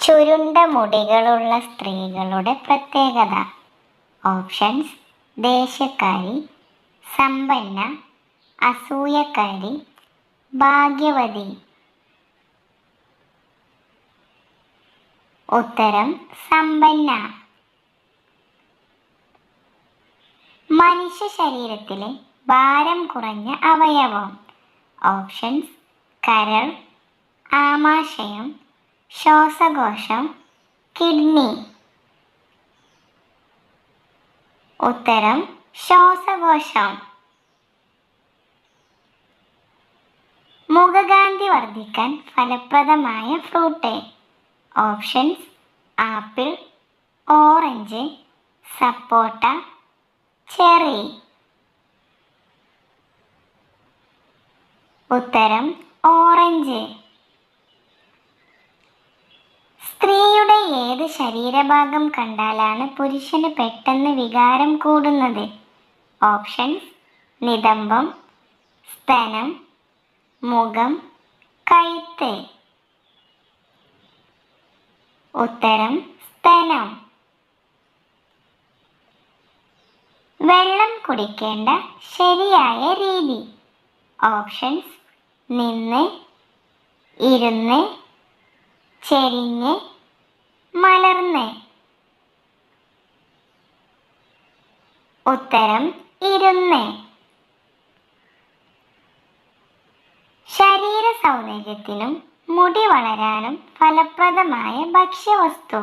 ചുരുണ്ട മുടികളുള്ള സ്ത്രീകളുടെ പ്രത്യേകത. ഓപ്ഷൻസ്: ദേഷ്യക്കാരി, സമ്പന്ന, അസൂയക്കാരി, ഭാഗ്യവതി. ഉത്തരം: സമ്പന്ന. മനുഷ്യ ശരീരത്തിലെ ഭാരം കുറഞ്ഞ അവയവം. ഓപ്ഷൻസ്: കരൾ, ആമാശയം, ശ്വാസകോശം, കിഡ്നി. ഉത്തരം: ശ്വാസകോശം. മുഖകാന്തി വർദ്ധിക്കാൻ ഫലപ്രദമായ ഫ്രൂട്ട്. ഓപ്ഷൻസ്: ആപ്പിൾ, ഓറഞ്ച്, സപ്പോട്ട, ചെറി. ഉത്തരം: ഓറഞ്ച്. സ്ത്രീയുടെ ഏത് ശരീരഭാഗം കണ്ടാലാണ് പുരുഷന് പെട്ടെന്ന് വികാരം കൂടുന്നത്? ഓപ്ഷൻസ്: നിതംബം, സ്തനം, മുഖം, കഴുത്ത്. ഉത്തരം: സ്തനം. വെള്ളം കുടിക്കേണ്ട ശരിയായ രീതി. ഓപ്ഷൻസ്: നിന്ന്, ഇരുന്ന്, ചെരിഞ്ഞ്, മലർന്ന്. ഉത്തരം: ഇരുന്ന്. ശരീര സൗന്ദര്യത്തിനും മുടി വളരാനും ഫലപ്രദമായ ഭക്ഷ്യവസ്തു.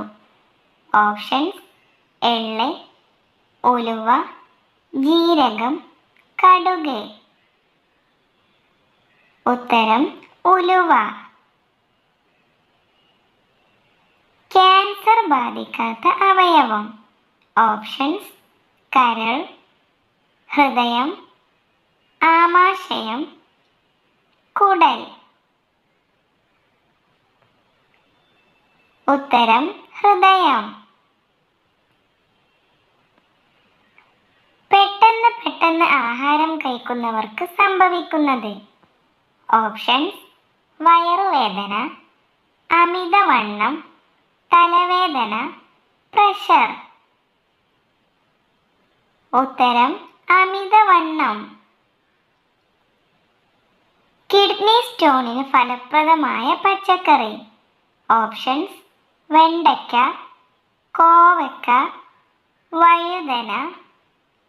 ഓപ്ഷൻസ്: എള്ള്, ഉലുവ, ജീരകം, കടുക്. ഉത്തരം: ഉലുവ. ക്യാൻസർ ബാധിക്കാത്ത അവയവം. ഓപ്ഷൻസ്: കരൾ, ഹൃദയം, ആമാശയം, കുടൽ. ഉത്തരം: ഹൃദയം. പെട്ടെന്ന് ആഹാരം കഴിക്കുന്നവർക്ക് സംഭവിക്കുന്നത്. ഓപ്ഷൻസ്: വയറുവേദന, അമിതവണ്ണം, തലവേദന, പ്രഷർ. ഉത്തരം: അമിതവണ്ണം. കിഡ്നി സ്റ്റോണിന് ഫലപ്രദമായ പച്ചക്കറി. ഓപ്ഷൻസ്: വെണ്ടയ്ക്ക, കോവക്ക, വഴുതന,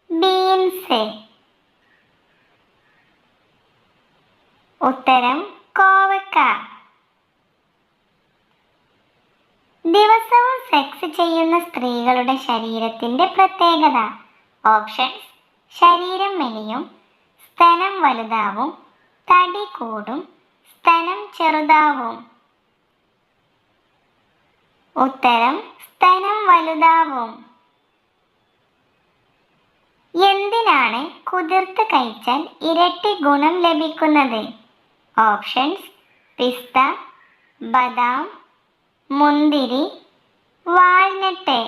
ബീൻസ്. ഉത്തരം: കോവക്ക. ദിവസവും സെക്സ് ചെയ്യുന്ന സ്ത്രീകളുടെ ശരീരത്തിന്റെ പ്രത്യേകത. ഓപ്ഷൻസ്: ശരീരം മെലിയും, സ്തനം വലുതാവും, തടി കൂടും, സ്തനം ചെറുതാവും. ഉത്തരം: സ്തനം വലുതാവും. എന്തിനാണ് കുതിർത്ത് കഴിച്ചാൽ ഇരട്ടി ഗുണം ലഭിക്കുന്നത്? ഓപ്ഷൻസ്: പിസ്ത, ബദാം, മുന്തിരി, വാൾനട്ട്.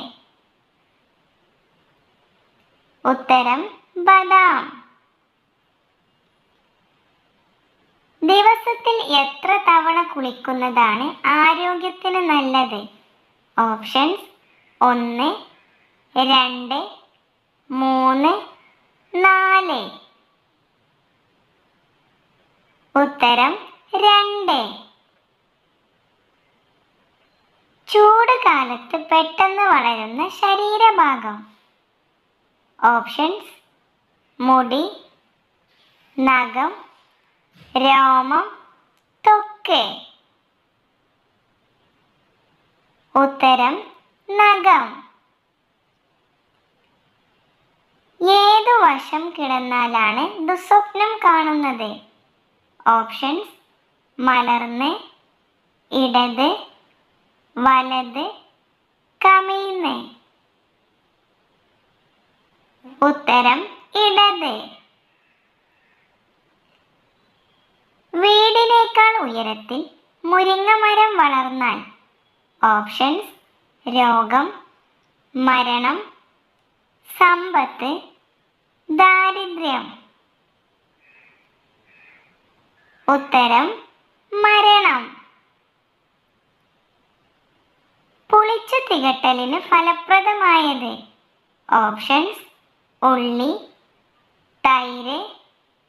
ഉത്തരം: ബദാം. ദിവസത്തിൽ എത്ര തവണ കുളിക്കുന്നതാണ് ആരോഗ്യത്തിന് നല്ലത്? ഓപ്ഷൻസ്: 1, 2, 3, 4. ഉത്തരം: 2. ചൂട് കാലത്ത് പെട്ടെന്ന് വളരുന്ന ശരീരഭാഗം. ഓപ്ഷൻസ്: മുടി, നഖം, രോമം, ത്വക്ക്. ഉത്തരം: നഖം. ഏതു വശം കിടന്നാലാണ് ദുസ്വപ്നം കാണുന്നത്? ഓപ്ഷൻസ്: മലർന്ന്, ഇടത്, വലത്, കമിഴ്ന്ന്. ഉത്തരം: ഇടത്. വീടിനേക്കാൾ ഉയരത്തിൽ മുരിങ്ങ മരം വളർന്നാൽ. ഓപ്ഷൻസ്: രോഗം, മരണം, സമ്പത്ത്, ദാരിദ്ര്യം. ഉത്തരം: മരണം. തികട്ടലിന് ഫലപ്രദമായത്? ഓപ്ഷൻസ്: ഉള്ളി, തൈര്,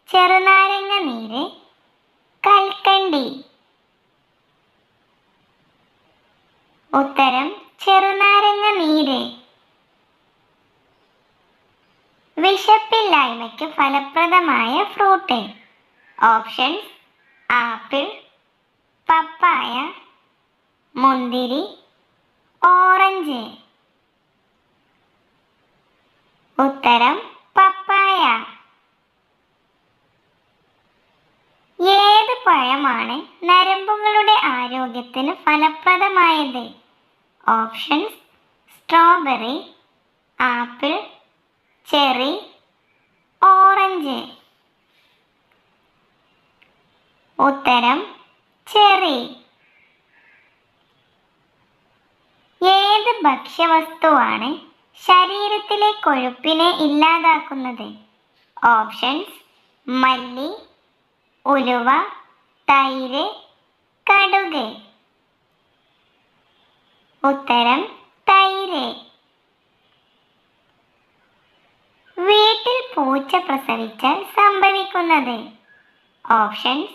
ചെറുനാരങ്ങ നീര്, കൽക്കണ്ടി. ഉത്തരം: ചെറുനാരങ്ങ നീര്. വിശപ്പില്ലായ്മയ്ക്ക് ഫലപ്രദമായ ഫ്രൂട്ട്. ഓപ്ഷൻസ്: ആപ്പിൾ, പപ്പായ, മുന്തിരി, ഓറഞ്ച്. ഉത്തരം: പപ്പായ. ഏത് പഴമാണ് നരമ്പുകളുടെ ആരോഗ്യത്തിന് ഫലപ്രദമായത്? Options: strawberry, apple, cherry, orange. ഉത്തരം: ചെറി. ഏത് ഭക്ഷ്യവസ്തുവാണ് ശരീരത്തിലെ കൊഴുപ്പിനെ ഇല്ലാതാക്കുന്നത്? ഓപ്ഷൻസ്: മല്ലി, ഉലുവ, തൈര്, കടുക്. ഉത്തരം: തൈര്. വീട്ടിൽ പൂച്ച പ്രസവിച്ചാൽ സംഭവിക്കുന്നത്? ഓപ്ഷൻസ്: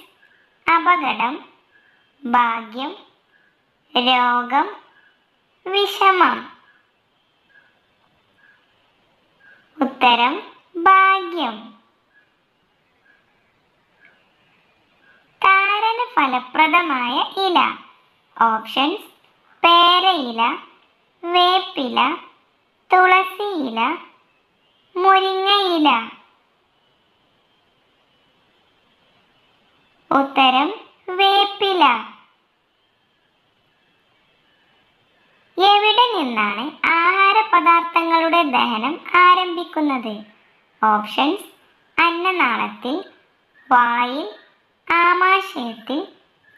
അപകടം, ഭാഗ്യം, രോഗം, വിഷമം. ഉത്തരം: ഭാഗ്യം. താരന് ഫലപ്രദമായ ഇല. ഓപ്ഷൻസ്: പേരയില, വേപ്പില, തുളസിയില, മുരിങ്ങയില. ഉത്തരം: വേപ്പില. എവിടെ നിന്നാണ് ആഹാര പദാർത്ഥങ്ങളുടെ ദഹനം ആരംഭിക്കുന്നത്? ഓപ്ഷൻസ്: അന്നനാളത്തിൽ, വായിൽ, ആമാശയത്തിൽ,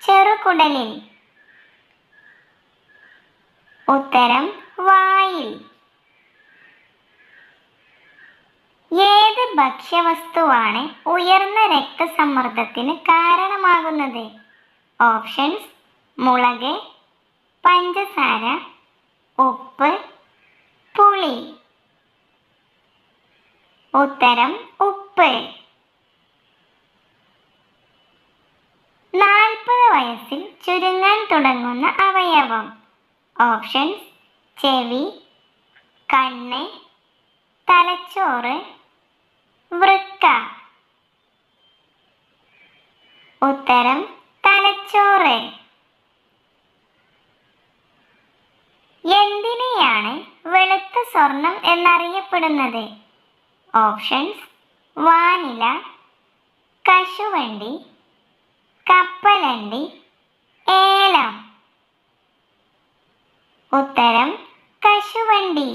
ചെറുകുടലിൽ. ഉത്തരം: വായിൽ. ഏത് ഭക്ഷ്യവസ്തുവാണ് ഉയർന്ന രക്തസമ്മർദ്ദത്തിന് കാരണമാകുന്നത്? ഓപ്ഷൻസ്: മുളക്, പഞ്ചസാര, ഉപ്പ്, പുളി. ഉത്തരം: ഉപ്പ്. 40 വയസ്സിൽ ചുരുങ്ങാൻ തുടങ്ങുന്ന അവയവം. ഓപ്ഷൻസ്: ചെവി, കണ്ണ്, തലച്ചോറ്, വൃക്ക. ഉത്തരം: തലച്ചോറ്. എന്തിനെയാണ് വെളുത്ത സ്വർണം എന്നറിയപ്പെടുന്നത്? ഓപ്ഷൻസ്: വാനില, കശുവണ്ടി, കപ്പലണ്ടി, ഏലം. ഉത്തരം: കശുവണ്ടി.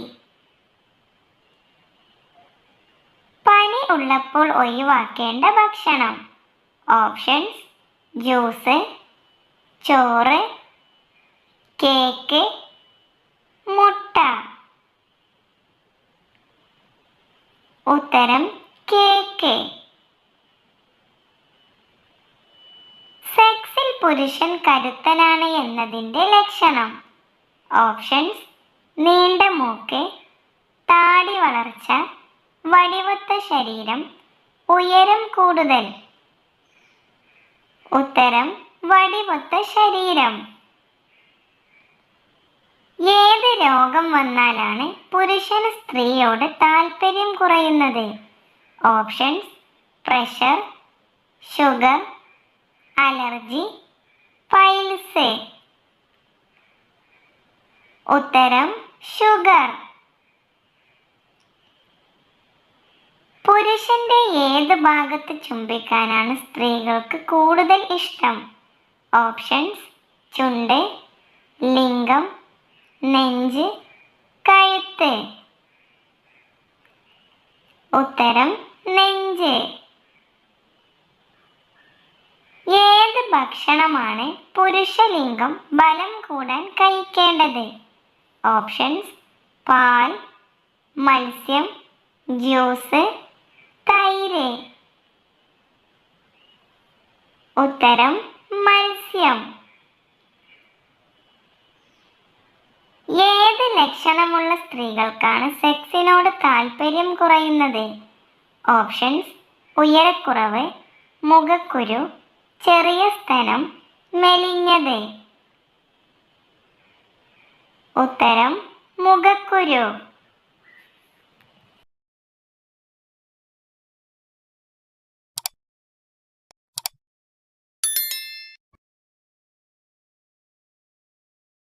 പനി ഉള്ളപ്പോൾ ഒഴിവാക്കേണ്ട ഭക്ഷണം. ഓപ്ഷൻസ്: ജ്യൂസ്, ചോറ്, കേക്ക്, മുട്ട. ഉത്തരം: കേക്ക്. സെക്സിൽ പുരുഷൻ കരുത്തനാണ് എന്നതിൻ്റെ ലക്ഷണം. ഓപ്ഷൻസ്: നീണ്ട മൂക്ക്, താടി വളർച്ച, വടിവൊത്ത ശരീരം, ഉയരം കൂടുതൽ. ഉത്തരം: വടിവൊത്ത ശരീരം. ഏത് രോഗം വന്നാലാണ് പുരുഷന് സ്ത്രീയോട് താല്പര്യം കുറയുന്നത്? Options: pressure, sugar, allergy, piles. ഉത്തരം: ഷുഗർ. പുരുഷന്റെ ഏത് ഭാഗത്ത് ചുംബിക്കാനാണ് സ്ത്രീകൾക്ക് കൂടുതൽ ഇഷ്ടം? ഓപ്ഷൻസ്: ചുണ്ട്, ലിംഗം, നെഞ്ച്, കഴുത്ത്. ഉത്തരം: നെഞ്ച്. ഏത് ഭക്ഷണമാണ് പുരുഷലിംഗം ബലം കൂടാൻ കഴിക്കേണ്ടത്? ഓപ്ഷൻസ്: പാൽ, മത്സ്യം, ജ്യൂസ്, തൈര്. ഉത്തരം: മത്സ്യം. ഏത് ലക്ഷണമുള്ള സ്ത്രീകൾക്കാണ് സെക്സിനോട് താല്പര്യം കുറയുന്നത്? ഓപ്ഷൻസ്: ഉയരക്കുറവ്, മുഖക്കുരു, ചെറിയ സ്തനം, മെലിഞ്ഞത്. ഉത്തരം: മുഖക്കുരു.